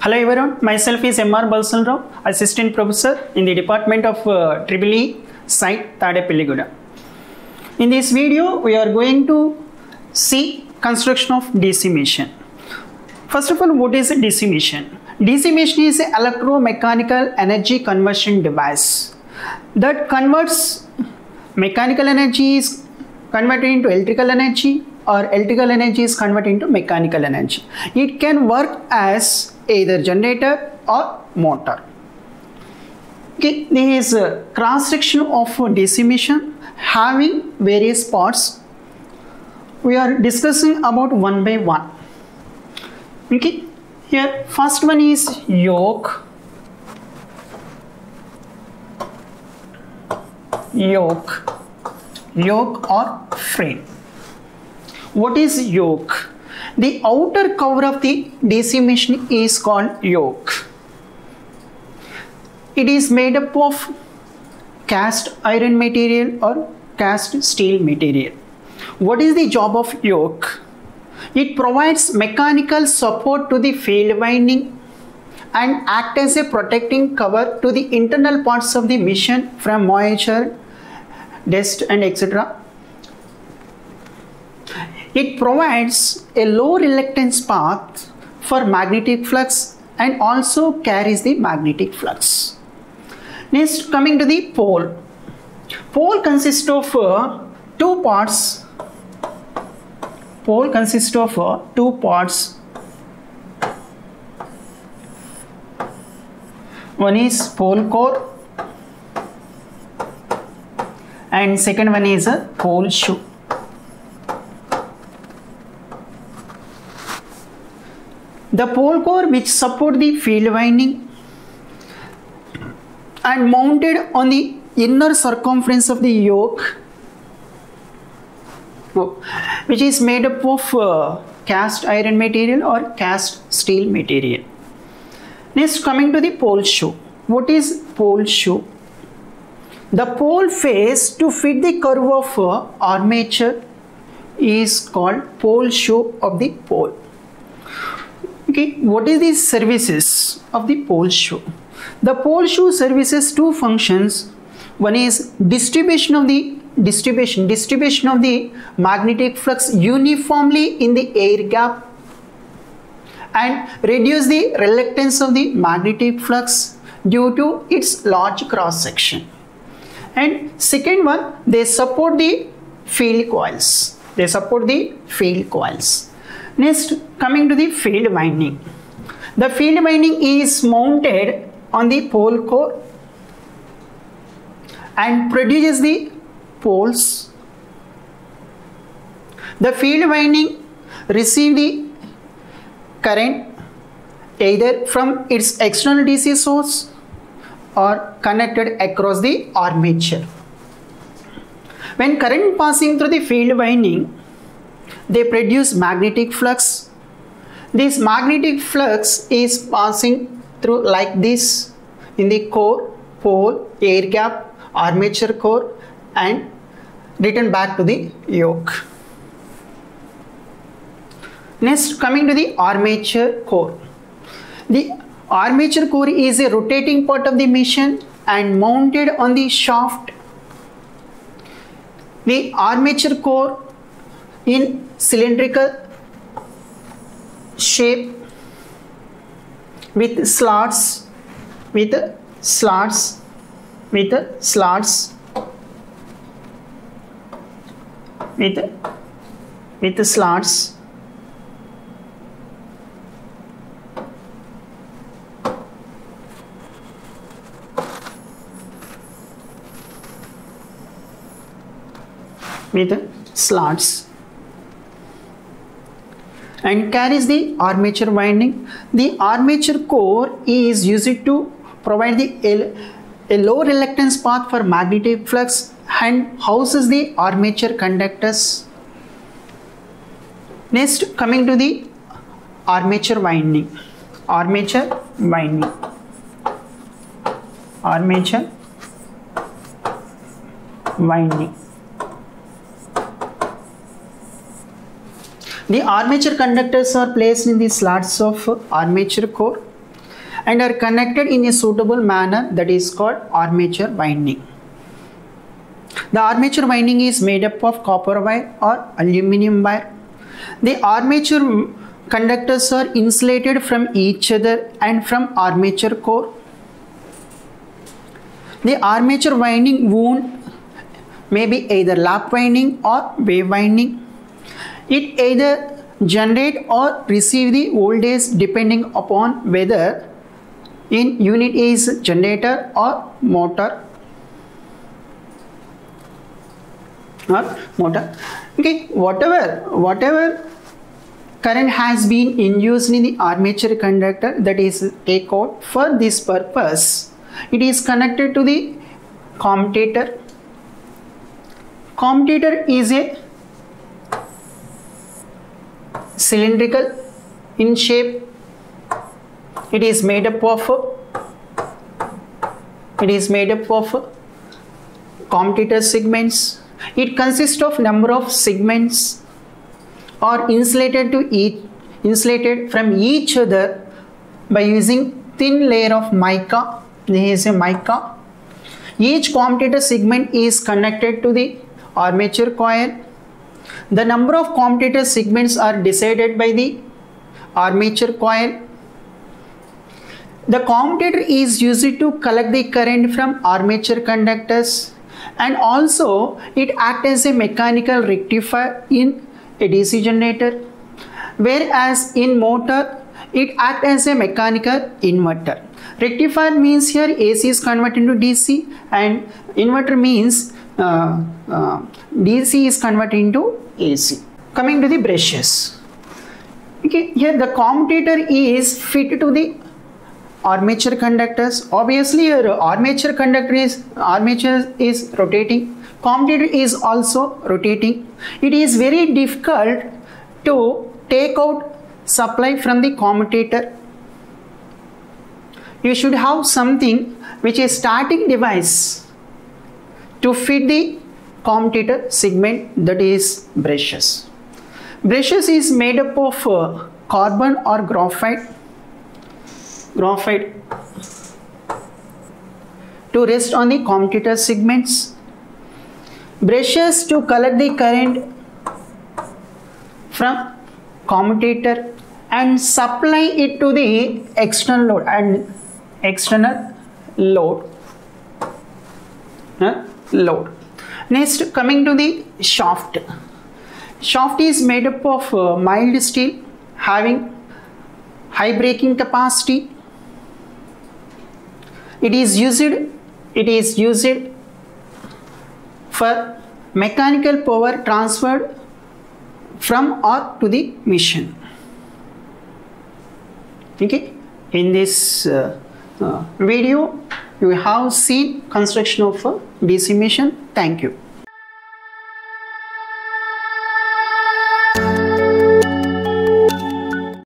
Hello everyone, myself is M.R. Balsal Rao, Assistant Professor in the Department of EEE Site Tadepalligooda. In this video, we are going to see construction of DC machine. First of all, what is a DC machine? DC machine is an electromechanical energy conversion device that converts mechanical energy is converted into electrical energy, or electrical energy is converted into mechanical energy. It can work as either generator or motor. Okay, this is a cross section of DC machine having various parts. We are discussing about one by one. Okay, here first one is yoke. Yoke or frame. What is yoke? The outer cover of the DC machine is called yoke. It is made up of cast iron material or cast steel material. What is the job of yoke? It provides mechanical support to the field winding and act as a protecting cover to the internal parts of the machine from moisture, dust and etc. It provides a low reluctance path for magnetic flux and also carries the magnetic flux. Next, coming to the pole. Pole consists of two parts. Pole consists of two parts. One is pole core and second one is a pole shoe. The pole core, which support the field winding and mounted on the inner circumference of the yoke, which is made up of cast iron material or cast steel material. Next, coming to the pole shoe. What is pole shoe? The pole face to fit the curve of armature is called pole shoe of the pole. Okay, what is the services of the pole shoe? The pole shoe services two functions. One is distribution of the magnetic flux uniformly in the air gap and reduce the reluctance of the magnetic flux due to its large cross section. And second one, they support the field coils. Next, coming to the field winding. The field winding is mounted on the pole core and produces the poles. The field winding receives the current either from its external DC source or connected across the armature. When current passing through the field winding, they produce magnetic flux. This magnetic flux is passing through like this in the core, pole, air gap, armature core and return back to the yoke. Next, coming to the armature core. The armature core is a rotating part of the machine and mounted on the shaft. The armature core in cylindrical shape with slots and carries the armature winding. The armature core is used to provide a low reluctance path for magnetic flux and houses the armature conductors. Next, coming to the armature winding. The armature conductors are placed in the slots of armature core and are connected in a suitable manner, that is called armature winding. The armature winding is made up of copper wire or aluminum wire. The armature conductors are insulated from each other and from armature core. The armature winding wound may be either lap winding or wave winding. It either generate or receive the voltage depending upon whether in unit is generator or motor. Okay, whatever current has been induced in the armature conductor, that is take out for this purpose, it is connected to the commutator. Commutator is a cylindrical in shape. It is made up of commutator segments. It consists of number of segments are insulated from each other by using thin layer of mica. This is a mica. Each commutator segment is connected to the armature coil. The number of commutator segments are decided by the armature coil. The commutator is used to collect the current from armature conductors, and also it acts as a mechanical rectifier in a DC generator, whereas in motor it acts as a mechanical inverter. Rectifier means here AC is converted into DC, and inverter means DC is converted into AC. Coming to the brushes. Okay, here the commutator is fit to the armature conductors. Obviously your armature is rotating, commutator is also rotating. It is very difficult to take out supply from the commutator. You should have something which is static device to fit the commutator segment, that is brushes. Brushes is made up of carbon or graphite to rest on the commutator segments. Brushes to collect the current from commutator and supply it to the external load. Next, coming to the shaft. Shaft is made up of mild steel having high braking capacity. It is used for mechanical power transferred from or to the machine. Okay, in this video you have seen construction of a DC machine. Thank you.